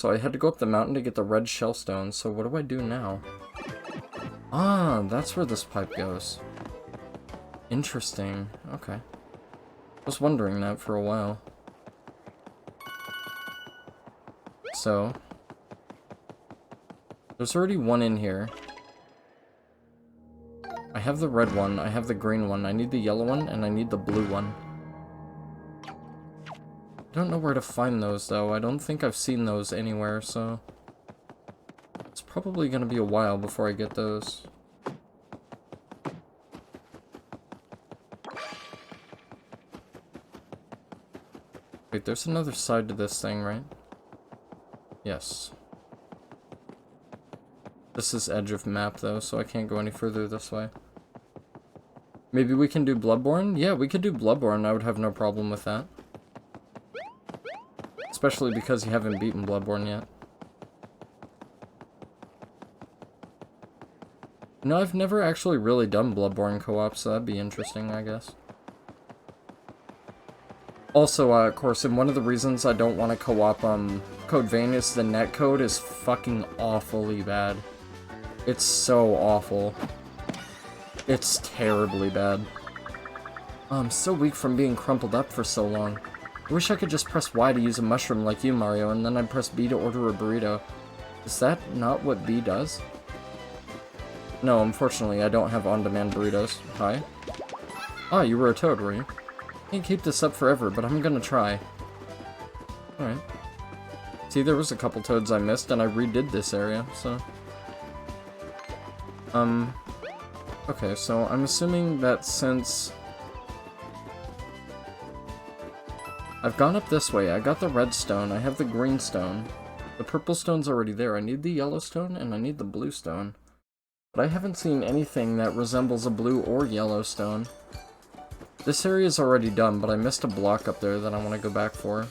so I had to go up the mountain to get the red shellstone, so what do I do now? Ah, that's where this pipe goes. Interesting. Okay. I was wondering that for a while. So, there's already one in here. I have the red one, I have the green one, I need the yellow one, and I need the blue one. I don't know where to find those, though. I don't think I've seen those anywhere, so... it's probably gonna be a while before I get those. Wait, there's another side to this thing, right? Yes. This is edge of map, though, so I can't go any further this way. Maybe we can do Bloodborne? Yeah, we could do Bloodborne. I would have no problem with that. Especially because you haven't beaten Bloodborne yet. No, I've never actually really done Bloodborne co-op, so that'd be interesting, I guess. Also, of course, and one of the reasons I don't want to co-op Code Vein is the netcode is fucking awfully bad. It's so awful. It's terribly bad. Oh, I'm so weak from being crumpled up for so long. I wish I could just press Y to use a mushroom like you, Mario, and then I'd press B to order a burrito. Is that not what B does? No, unfortunately, I don't have on-demand burritos. Hi. Ah, you were a toad, were you? Can't keep this up forever, but I'm gonna try. Alright. See, there was a couple toads I missed, and I redid this area, so... Okay, so I'm assuming that since... I've gone up this way, I got the red stone, I have the green stone. The purple stone's already there, I need the yellow stone, and I need the blue stone. But I haven't seen anything that resembles a blue or yellow stone. This area is already done, but I missed a block up there that I want to go back for.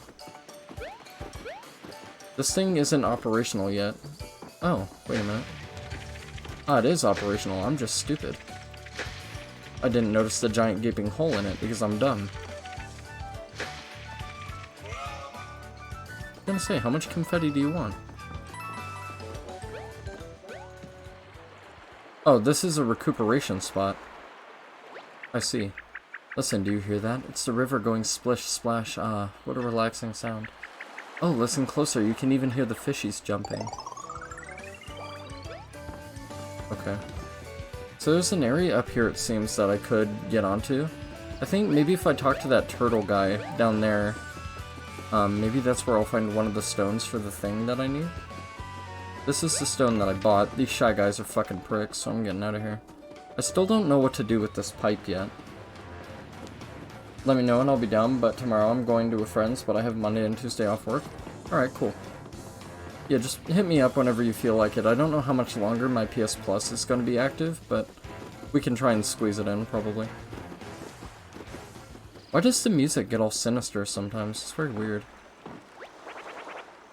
This thing isn't operational yet. Oh, wait a minute. Ah, it is operational, I'm just stupid. I didn't notice the giant gaping hole in it because I'm dumb. I was gonna say, how much confetti do you want? Oh, this is a recuperation spot. I see. Listen, do you hear that? It's the river going splish splash. Ah, what a relaxing sound. Oh, listen closer, you can even hear the fishies jumping. Okay. So there's an area up here, it seems, that I could get onto. I think maybe if I talk to that turtle guy down there, maybe that's where I'll find one of the stones for the thing that I need. This is the stone that I bought. These shy guys are fucking pricks, so I'm getting out of here. I still don't know what to do with this pipe yet. Let me know and I'll be down, but tomorrow I'm going to a friend's, but I have Monday and Tuesday off work. Alright, cool. Yeah, just hit me up whenever you feel like it. I don't know how much longer my PS Plus is going to be active, but we can try and squeeze it in, probably. Why does the music get all sinister sometimes? It's very weird.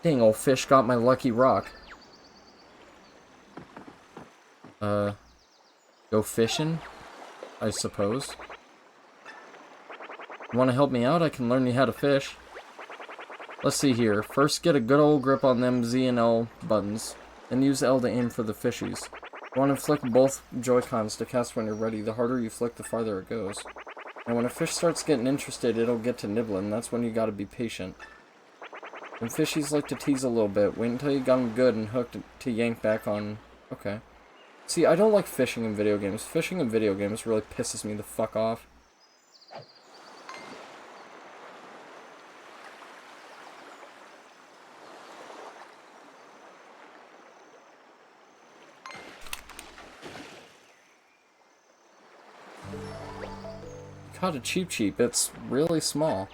Dang, old fish got my lucky rock. Go fishing? I suppose. You want to help me out? I can learn you how to fish. Let's see here. First, get a good old grip on them Z and L buttons, then use L to aim for the fishies. You want to flick both Joy-Cons to cast when you're ready. The harder you flick, the farther it goes. And when a fish starts getting interested, it'll get to nibbling. That's when you gotta be patient. And fishies like to tease a little bit. Wait until you got them good and hooked to yank back on. Okay. See, I don't like fishing in video games. Fishing in video games really pisses me the fuck off. Caught a cheap cheap. It's really small.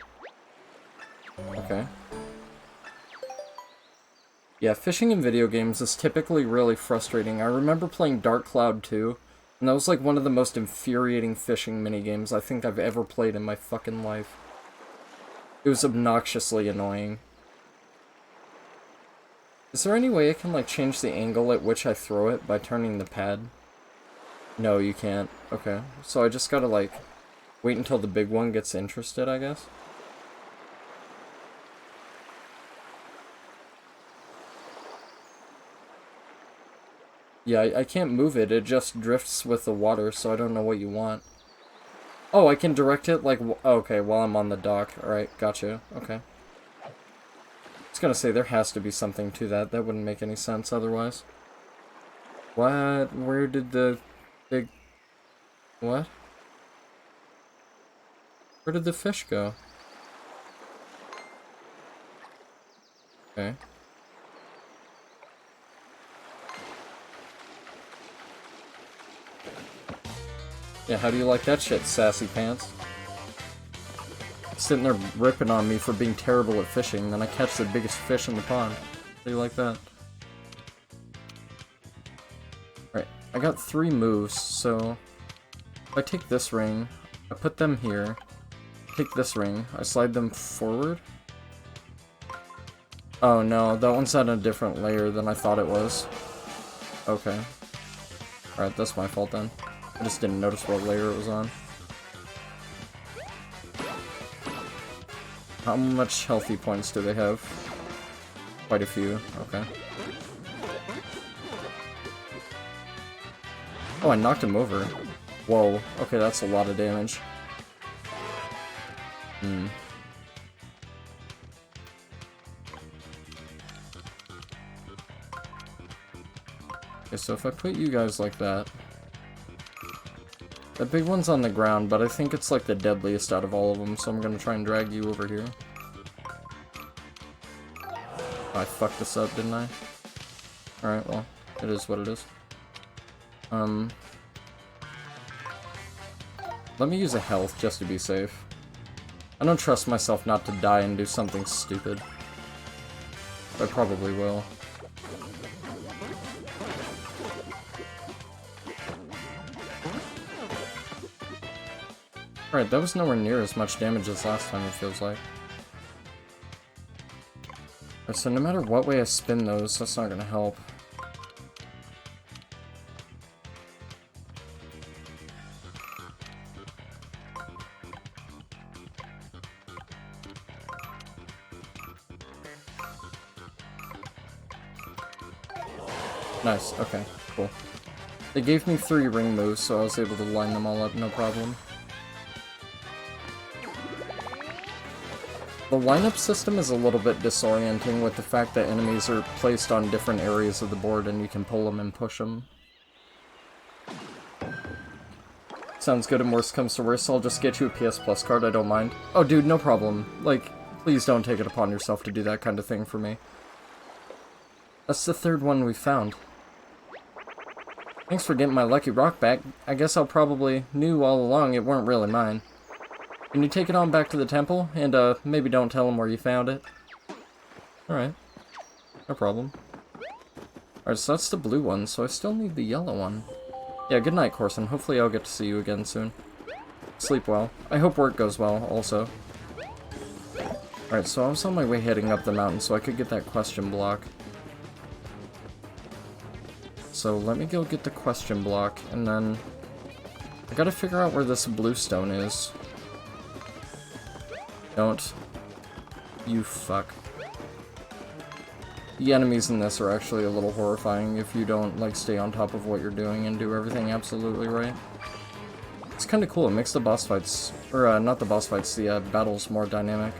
Okay. Yeah, fishing in video games is typically really frustrating. I remember playing Dark Cloud 2, and that was like one of the most infuriating fishing minigames I think I've ever played in my fucking life. It was obnoxiously annoying. Is there any way I can like change the angle at which I throw it by turning the pad? No, you can't. Okay, so I just gotta like wait until the big one gets interested, I guess? Yeah, I can't move it. It just drifts with the water, so I don't know what you want. Oh, I can direct it, like, okay, while I'm on the dock. Alright, gotcha. Okay. I was gonna say, there has to be something to that. That wouldn't make any sense otherwise. What? Where did the big... What? Where did the fish go? Okay. Yeah, how do you like that shit, sassy pants? Sitting there ripping on me for being terrible at fishing, then I catch the biggest fish in the pond. How do you like that? Alright, I got 3 moves, so... If I take this ring, I put them here, take this ring, I slide them forward? Oh no, that one's on a different layer than I thought it was. Okay. Alright, that's my fault then. I just didn't notice what layer it was on. How much healthy points do they have? Quite a few, okay. Oh, I knocked him over. Whoa, okay, that's a lot of damage. Okay, so if I put you guys like that... That big one's on the ground, but I think it's like the deadliest out of all of them, so I'm gonna try and drag you over here. Oh, I fucked this up, didn't I? Alright, well, it is what it is. Let me use a health just to be safe. I don't trust myself not to die and do something stupid. But I probably will. Alright, that was nowhere near as much damage as last time, it feels like. Right, so no matter what way I spin those, that's not gonna help. Nice, okay, cool. They gave me 3 ring moves, so I was able to line them all up, no problem. The lineup system is a little bit disorienting with the fact that enemies are placed on different areas of the board and you can pull them and push them. Sounds good, and worst comes to worst, I'll just get you a PS Plus card, I don't mind. Oh dude, no problem. Like, please don't take it upon yourself to do that kind of thing for me. That's the 3rd one we found. Thanks for getting my lucky rock back. I guess I probably knew all along it weren't really mine. Can you take it on back to the temple? And, maybe don't tell him where you found it. Alright. No problem. Alright, so that's the blue one, so I still need the yellow one. Yeah, good night, Corson. Hopefully I'll get to see you again soon. Sleep well. I hope work goes well, also. Alright, so I was on my way heading up the mountain so I could get that question block. So let me go get the question block, and then... I gotta figure out where this blue stone is. Don't. You fuck. The enemies in this are actually a little horrifying if you don't, like, stay on top of what you're doing and do everything absolutely right. It's kinda cool, it makes the boss fights, or, not the boss fights, the, battles more dynamic.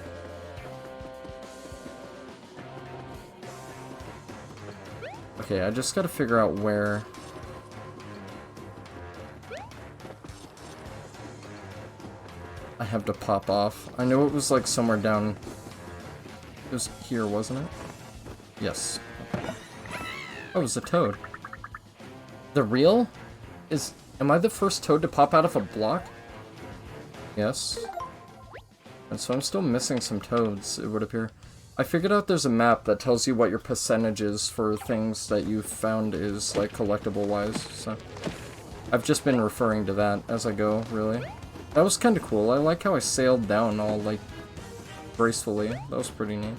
Okay, I just gotta figure out where... I have to pop off. I know it was like somewhere down... It was here, wasn't it? Yes. Oh, it was a toad. The real? Am I the first toad to pop out of a block? Yes. And so I'm still missing some toads, it would appear. I figured out there's a map that tells you what your percentage is for things that you found is, like, collectible-wise, so... I've just been referring to that as I go, really. That was kinda cool. I like how I sailed down all, like, gracefully. That was pretty neat.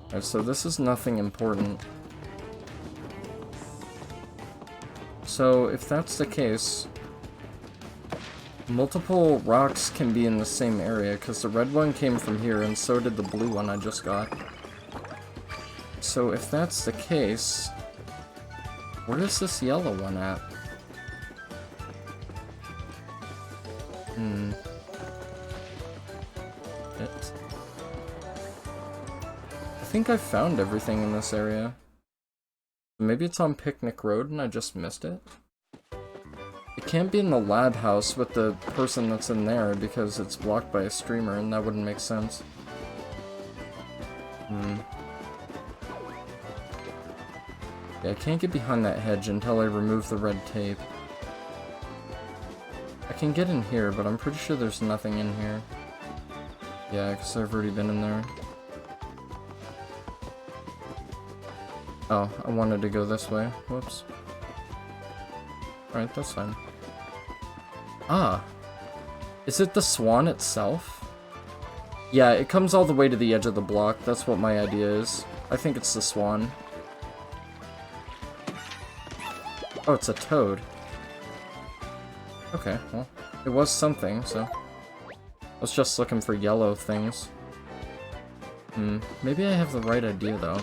Alright, so this is nothing important. So, if that's the case... Multiple rocks can be in the same area, because the red one came from here, and so did the blue one I just got. So if that's the case... Where is this yellow one at? I think I found everything in this area. Maybe it's on Picnic Road and I just missed it? It can't be in the lab house with the person that's in there because it's blocked by a streamer and that wouldn't make sense. Yeah, I can't get behind that hedge until I remove the red tape. I can get in here, but I'm pretty sure there's nothing in here. Yeah, because I've already been in there. Oh, I wanted to go this way. Whoops. Alright, that's fine. Ah! Is it the swan itself? Yeah, it comes all the way to the edge of the block. That's what my idea is. I think it's the swan. Oh, it's a toad. Okay, well, it was something, so... I was just looking for yellow things. Maybe I have the right idea, though.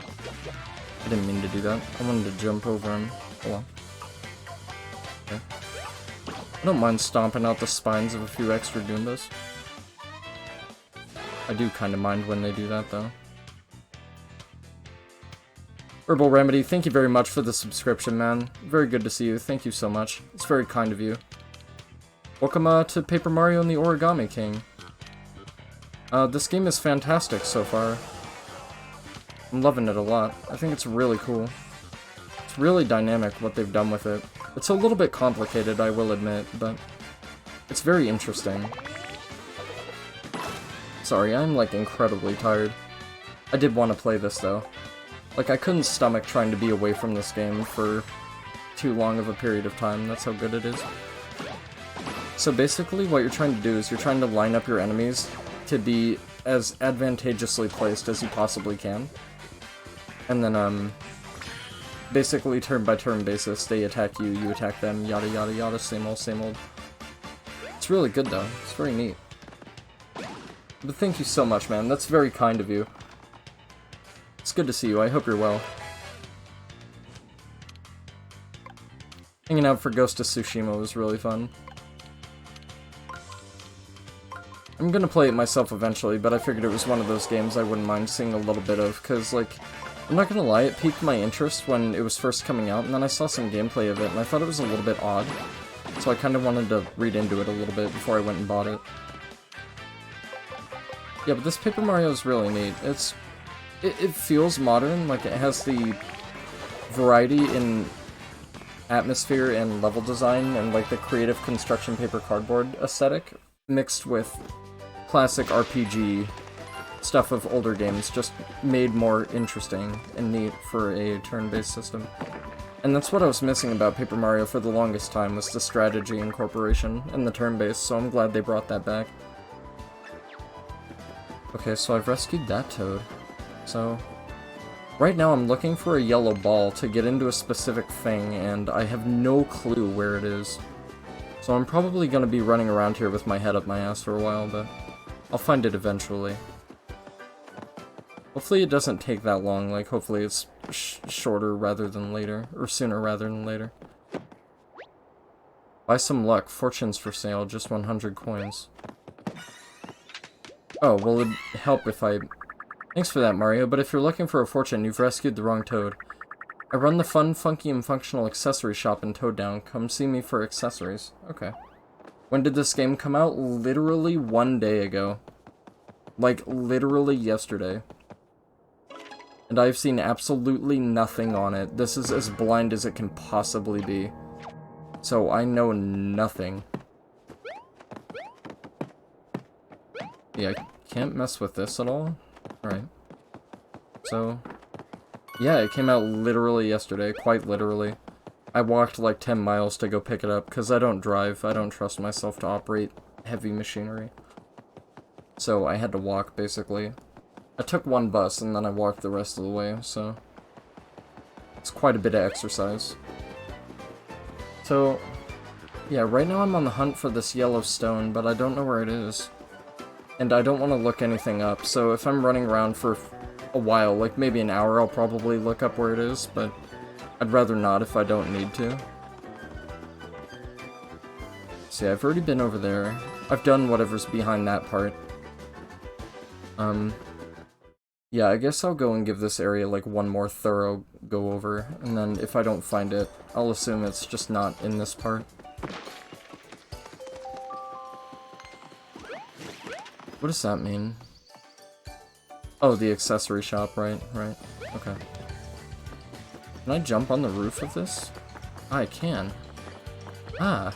I didn't mean to do that. I wanted to jump over him. Hold on. Okay. I don't mind stomping out the spines of a few extra Goombas. I do kind of mind when they do that, though. Herbal Remedy, thank you very much for the subscription, man. Very good to see you. Thank you so much. It's very kind of you. Welcome to Paper Mario and the Origami King. This game is fantastic so far. I'm loving it a lot. I think it's really cool. It's really dynamic what they've done with it. It's a little bit complicated, I will admit, but it's very interesting. Sorry, I'm like incredibly tired. I did want to play this though. Like, I couldn't stomach trying to be away from this game for too long of a period of time. That's how good it is. So basically what you're trying to do is you're trying to line up your enemies to be as advantageously placed as you possibly can. And then, basically turn by turn basis, they attack you, you attack them, yada yada yada, same old, same old. It's really good though, it's very neat. But thank you so much, man, that's very kind of you. It's good to see you, I hope you're well. Hanging out for Ghost of Tsushima was really fun. I'm gonna play it myself eventually, but I figured it was one of those games I wouldn't mind seeing a little bit of, cause like, I'm not gonna lie, it piqued my interest when it was first coming out, and then I saw some gameplay of it, and I thought it was a little bit odd. So I kinda wanted to read into it a little bit before I went and bought it. Yeah, but this Paper Mario is really neat. It feels modern, like it has the variety in atmosphere and level design, and like the creative construction paper cardboard aesthetic, mixed with classic RPG stuff of older games, just made more interesting and neat for a turn-based system. And that's what I was missing about Paper Mario for the longest time, was the strategy incorporation and the turn-based, so I'm glad they brought that back. Okay, so I've rescued that toad. So, right now I'm looking for a yellow ball to get into a specific thing, and I have no clue where it is. So I'm probably going to be running around here with my head up my ass for a while, but I'll find it eventually. Hopefully it doesn't take that long, like hopefully it's shorter rather than later, or sooner rather than later. Buy some luck, fortunes for sale, just 100 coins. Oh, well it'd help if I... Thanks for that, Mario, but if you're looking for a fortune, you've rescued the wrong toad. I run the fun, funky, and functional accessory shop in Toad Down. Come see me for accessories. Okay. When did this game come out? Literally 1 day ago. Like, literally yesterday. And I've seen absolutely nothing on it. This is as blind as it can possibly be. So I know nothing. Yeah, I can't mess with this at all. Alright. So... yeah, it came out literally yesterday, quite literally. I walked like 10 miles to go pick it up, because I don't drive. I don't trust myself to operate heavy machinery. So I had to walk, basically. I took one bus, and then I walked the rest of the way, so... it's quite a bit of exercise. So... yeah, right now I'm on the hunt for this yellow stone, but I don't know where it is. And I don't want to look anything up, so if I'm running around for a while, like maybe an hour, I'll probably look up where it is, but I'd rather not if I don't need to. See, I've already been over there. I've done whatever's behind that part. Yeah, I guess I'll go and give this area, like, one more thorough go-over, and then if I don't find it, I'll assume it's just not in this part. What does that mean? Oh, the accessory shop, right, okay. Can I jump on the roof of this? I can. Ah.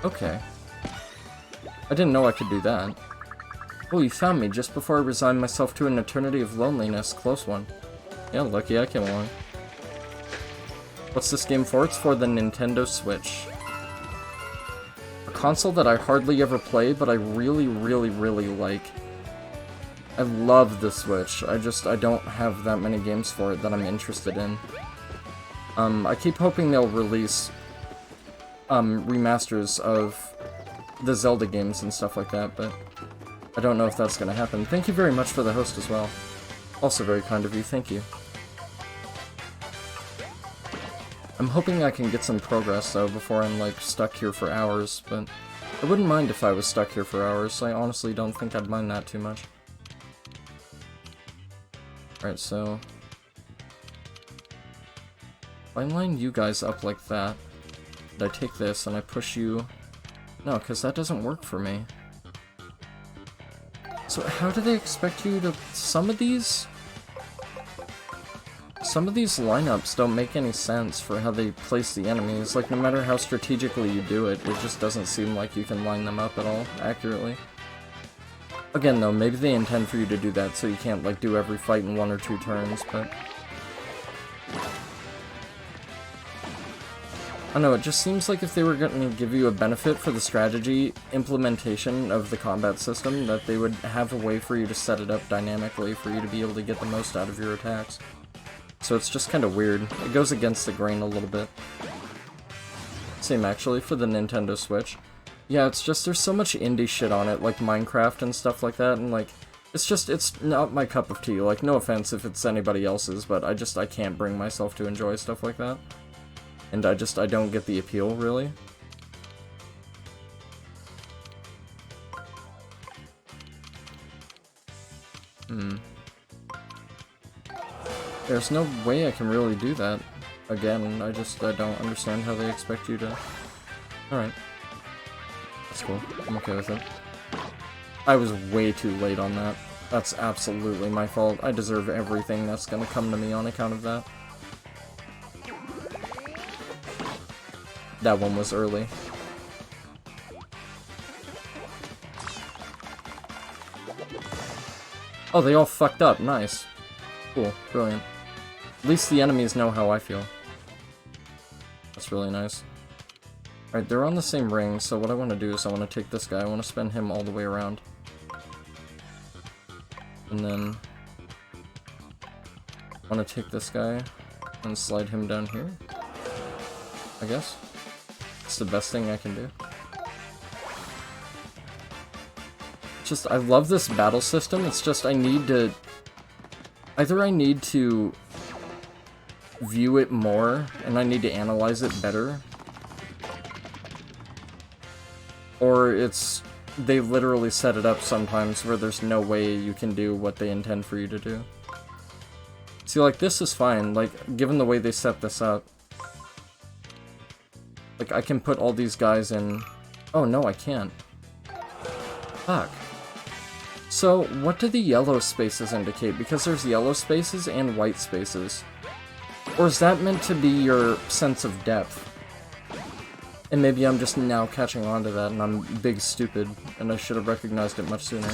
Okay. I didn't know I could do that. Oh, you found me just before I resigned myself to an eternity of loneliness. Close one. Yeah, lucky I came along. What's this game for? It's for the Nintendo Switch. A console that I hardly ever play, but I really, really, really like. I love the Switch. I don't have that many games for it that I'm interested in. I keep hoping they'll release remasters of the Zelda games and stuff like that, but I don't know if that's gonna happen. Thank you very much for the host as well. Also very kind of you, thank you. I'm hoping I can get some progress, though, before I'm, like, stuck here for hours, but I wouldn't mind if I was stuck here for hours. I honestly don't think I'd mind that too much. Alright, so if I line you guys up like that, and I take this and I push you... No, because that doesn't work for me. So how do they expect you to... Some of these lineups don't make any sense for how they place the enemies. Like, no matter how strategically you do it, it just doesn't seem like you can line them up at all accurately. Again, though, maybe they intend for you to do that so you can't, like, do every fight in 1 or 2 turns, but... I don't know, it just seems like if they were going to give you a benefit for the strategy implementation of the combat system, that they would have a way for you to set it up dynamically for you to be able to get the most out of your attacks. So it's just kind of weird. It goes against the grain a little bit. Same, actually, for the Nintendo Switch. Yeah, it's just, there's so much indie shit on it, like Minecraft and stuff like that, and, like, it's not my cup of tea. Like, no offense if it's anybody else's, but I can't bring myself to enjoy stuff like that. And I don't get the appeal, really. There's no way I can really do that. Again, I don't understand how they expect you to... Alright. That's cool. I'm okay with it. I was way too late on that. That's absolutely my fault. I deserve everything that's gonna come to me on account of that. That one was early. Oh, they all fucked up. Nice. Cool. Brilliant. At least the enemies know how I feel. That's really nice. Alright, they're on the same ring, so what I want to do is I want to take this guy. I want to spin him all the way around. And then... I want to take this guy and slide him down here. I guess. It's the best thing I can do. Just, I love this battle system, it's just I need to... Either I need to view it more, and I need to analyze it better, or it's... They literally set it up sometimes where there's no way you can do what they intend for you to do. See, like, this is fine, like, given the way they set this up. Like, I can put all these guys in... Oh, no, I can't. Fuck. So, what do the yellow spaces indicate? Because there's yellow spaces and white spaces. Or is that meant to be your sense of depth? And maybe I'm just now catching on to that, and I'm big stupid, and I should have recognized it much sooner.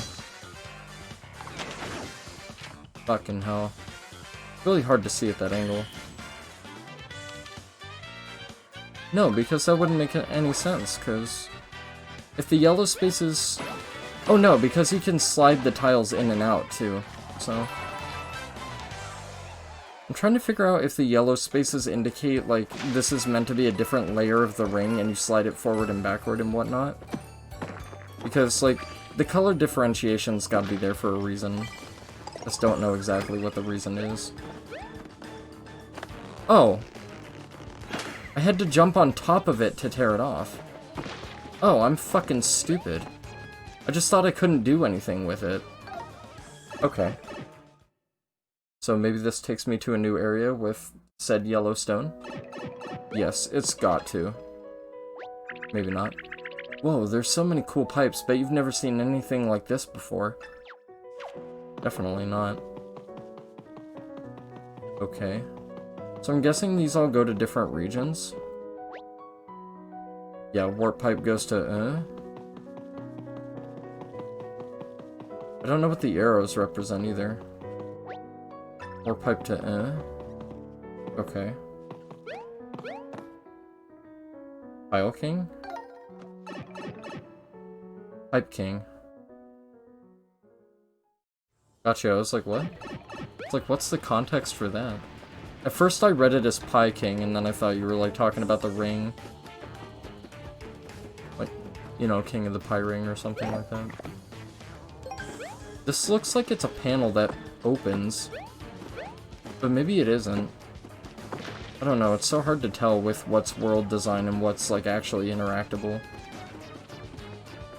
Fucking hell. Really hard to see at that angle. No, because that wouldn't make any sense, because if the yellow spaces... Oh no, because you can slide the tiles in and out, too, so... I'm trying to figure out if the yellow spaces indicate, like, this is meant to be a different layer of the ring, and you slide it forward and backward and whatnot. Because, like, the color differentiation's gotta be there for a reason. Just don't know exactly what the reason is. Oh, I had to jump on top of it to tear it off. Oh, I'm fucking stupid. I just thought I couldn't do anything with it. Okay. So maybe this takes me to a new area with said yellow stone? Yes, it's got to. Maybe not. Whoa, there's so many cool pipes, but you've never seen anything like this before. Definitely not. Okay. So I'm guessing these all go to different regions? Yeah, warp pipe goes to, I don't know what the arrows represent either. Warp pipe to, Okay. Tile King? Pipe King. Gotcha, I was like, what? It's like, what's the context for that? At first I read it as Pie King, and then I thought you were, like, talking about the ring. Like, you know, King of the Pie Ring or something like that. This looks like it's a panel that opens. But maybe it isn't. I don't know, it's so hard to tell with what's world design and what's, like, actually interactable.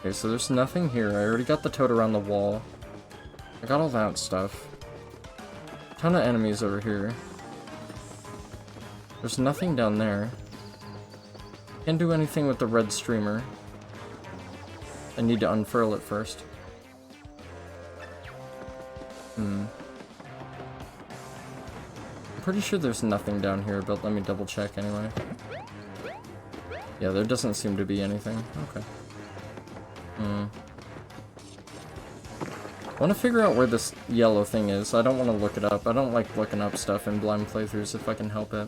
Okay, so there's nothing here. I already got the toad around the wall. I got all that stuff. Ton of enemies over here. There's nothing down there. Can't do anything with the red streamer. I need to unfurl it first. I'm pretty sure there's nothing down here, but let me double check anyway. Yeah, there doesn't seem to be anything. Okay. I want to figure out where this yellow thing is. I don't want to look it up. I don't like looking up stuff in blind playthroughs if I can help it.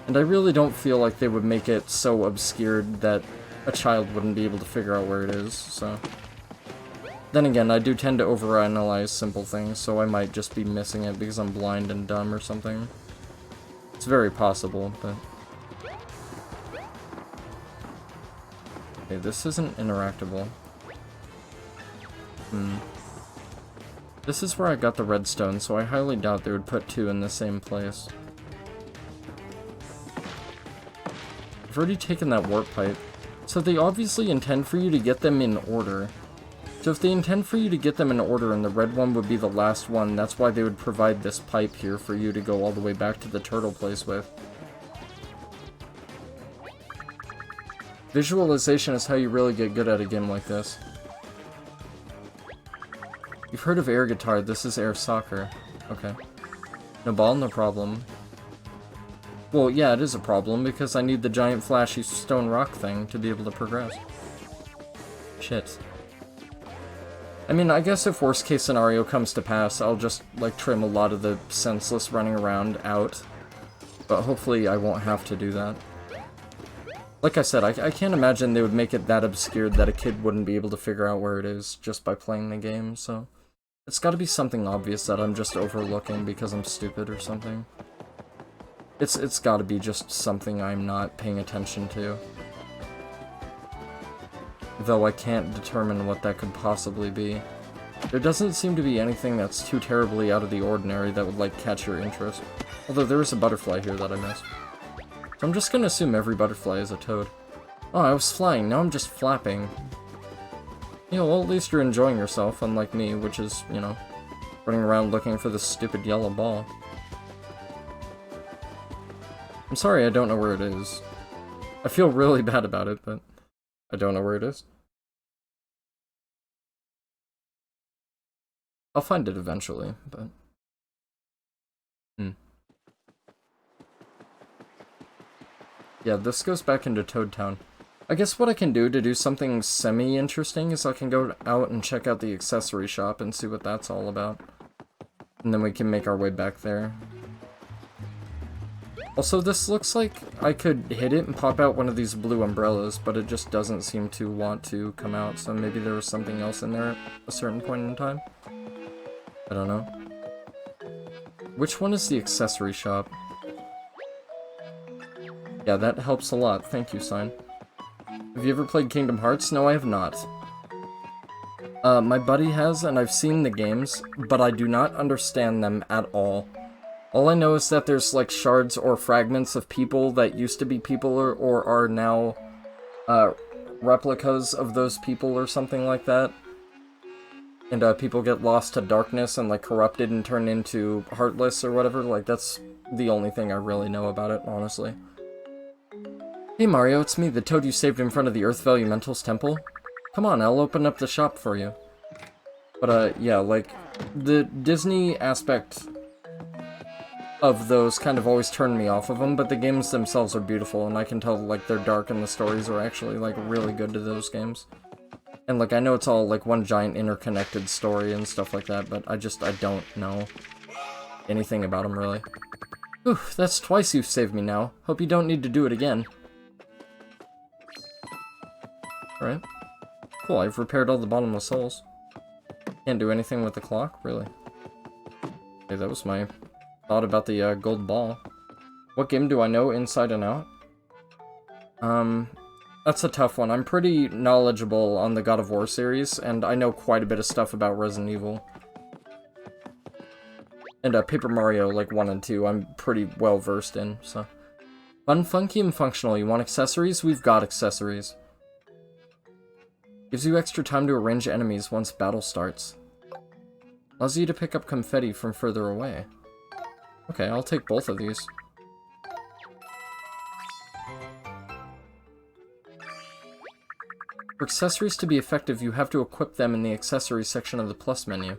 And I really don't feel like they would make it so obscured that a child wouldn't be able to figure out where it is, so... Then again, I do tend to overanalyze simple things, so I might just be missing it because I'm blind and dumb or something. It's very possible, but... Okay, this isn't interactable. This is where I got the redstone, so I highly doubt they would put two in the same place. I've already taken that warp pipe, so they obviously intend for you to get them in order. So if they intend for you to get them in order and the red one would be the last one, that's why they would provide this pipe here for you to go all the way back to the turtle place with. Visualization is how you really get good at a game like this. You've heard of air guitar, this is air soccer. Okay. No ball, no problem. Well, yeah, it is a problem, because I need the giant flashy stone rock thing to be able to progress. Shit. I mean, I guess if worst case scenario comes to pass, I'll just, like, trim a lot of the senseless running around out. But hopefully I won't have to do that. Like I said, I can't imagine they would make it that obscured that a kid wouldn't be able to figure out where it is just by playing the game, so... It's gotta be something obvious that I'm just overlooking because I'm stupid or something. It's gotta be just something I'm not paying attention to. Though I can't determine what that could possibly be. There doesn't seem to be anything that's too terribly out of the ordinary that would, like, catch your interest. Although there is a butterfly here that I missed. So I'm just gonna assume every butterfly is a toad. Oh, I was flying, now I'm just flapping. You know, well, at least you're enjoying yourself, unlike me, which is, you know, running around looking for this stupid yellow ball. I'm sorry I don't know where it is. I feel really bad about it, but I don't know where it is. I'll find it eventually, but... Yeah, this goes back into Toad Town. I guess what I can do to do something semi-interesting is I can go out and check out the accessory shop and see what that's all about. And then we can make our way back there. Also, this looks like I could hit it and pop out one of these blue umbrellas, but it just doesn't seem to want to come out, so maybe there was something else in there at a certain point in time? I don't know. Which one is the accessory shop? Yeah, that helps a lot. Thank you, Sign. Have you ever played Kingdom Hearts? No, I have not. My buddy has, and I've seen the games, but I do not understand them at all. All I know is that there's, like, shards or fragments of people that used to be people or are now, replicas of those people or something like that. And, people get lost to darkness and, like, corrupted and turned into heartless or whatever. Like, that's the only thing I really know about it, honestly. Hey Mario, it's me, the toad you saved in front of the Earth Value Mentals Temple. Come on, I'll open up the shop for you. But, yeah, like, the Disney aspect of those kind of always turned me off of them, but the games themselves are beautiful, and I can tell, like, they're dark and the stories are actually, like, really good to those games. And, like, I know it's all, like, one giant interconnected story and stuff like that, but I don't know anything about them, really. Whew, that's twice you've saved me now. Hope you don't need to do it again. Alright. Cool, I've repaired all the bottomless holes. Can't do anything with the clock? Really? Okay, that was my thought about the gold ball. What game do I know inside and out? That's a tough one. I'm pretty knowledgeable on the God of War series, and I know quite a bit of stuff about Resident Evil. And Paper Mario, like 1 and 2, I'm pretty well versed in, so. Fun, funky, and functional. You want accessories? We've got accessories. Gives you extra time to arrange enemies once battle starts. Allows you to pick up confetti from further away. Okay, I'll take both of these. For accessories to be effective, you have to equip them in the accessories section of the plus menu.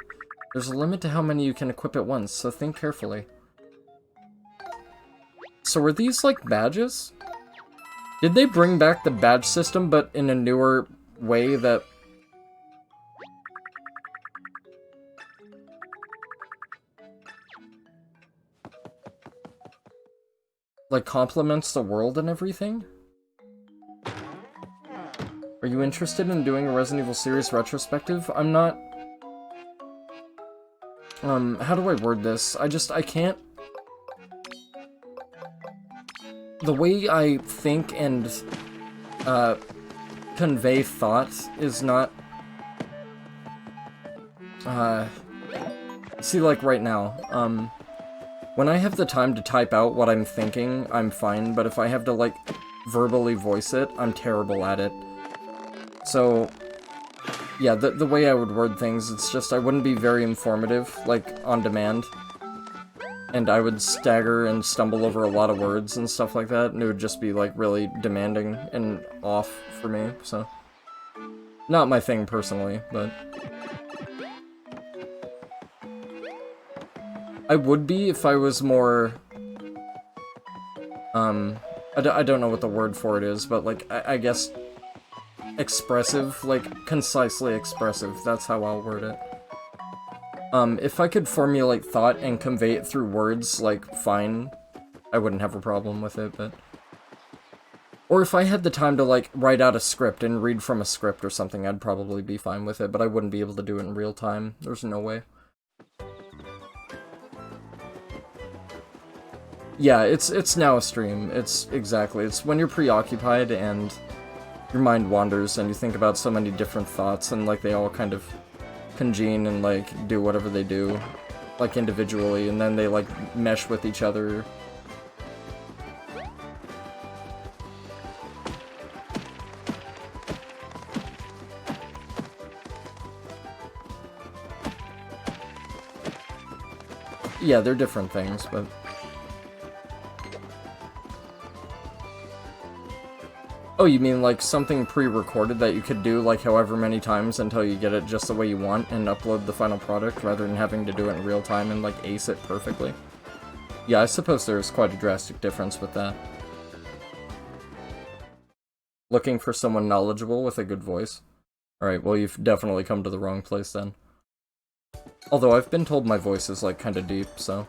There's a limit to how many you can equip at once, so think carefully. So were these, like, badges? Did they bring back the badge system, but in a newer way that... like, complements the world and everything? Are you interested in doing a Resident Evil series retrospective? I'm not... how do I word this? I can't... The way I think and, convey thought is not... See, like, right now, when I have the time to type out what I'm thinking, I'm fine, but if I have to, like, verbally voice it, I'm terrible at it. So, yeah, the way I would word things, it's just I wouldn't be very informative, like, on demand. And I would stagger and stumble over a lot of words and stuff like that, and it would just be, like, really demanding and off for me, so. Not my thing, personally, but... I would be if I was more... I don't know what the word for it is, but, like, I guess... expressive, like, concisely expressive, that's how I'll word it. If I could formulate thought and convey it through words, like, fine, I wouldn't have a problem with it, but... Or if I had the time to, like, write out a script and read from a script or something, I'd probably be fine with it, but I wouldn't be able to do it in real time. There's no way. Yeah, it's now a stream. It's when you're preoccupied and your mind wanders and you think about so many different thoughts and, like, they all kind of congene and, like, do whatever they do, like, individually, and then they, like, mesh with each other. Yeah, they're different things, but... Oh, you mean, like, something pre-recorded that you could do, like, however many times until you get it just the way you want and upload the final product, rather than having to do it in real time and, like, ace it perfectly? Yeah, I suppose there's quite a drastic difference with that. Looking for someone knowledgeable with a good voice? Alright, well, you've definitely come to the wrong place then. Although, I've been told my voice is, like, kinda deep, so...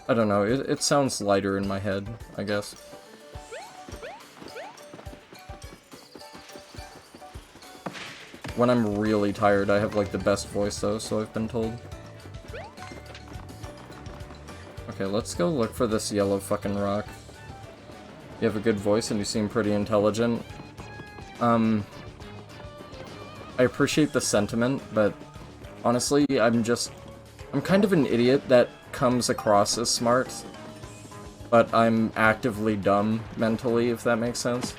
I don't know, it sounds lighter in my head, I guess. When I'm really tired, I have, like, the best voice, though, so I've been told. Okay, let's go look for this yellow fucking rock. You have a good voice and you seem pretty intelligent. I appreciate the sentiment, but honestly, I'm kind of an idiot that comes across as smart, but I'm actively dumb mentally, if that makes sense.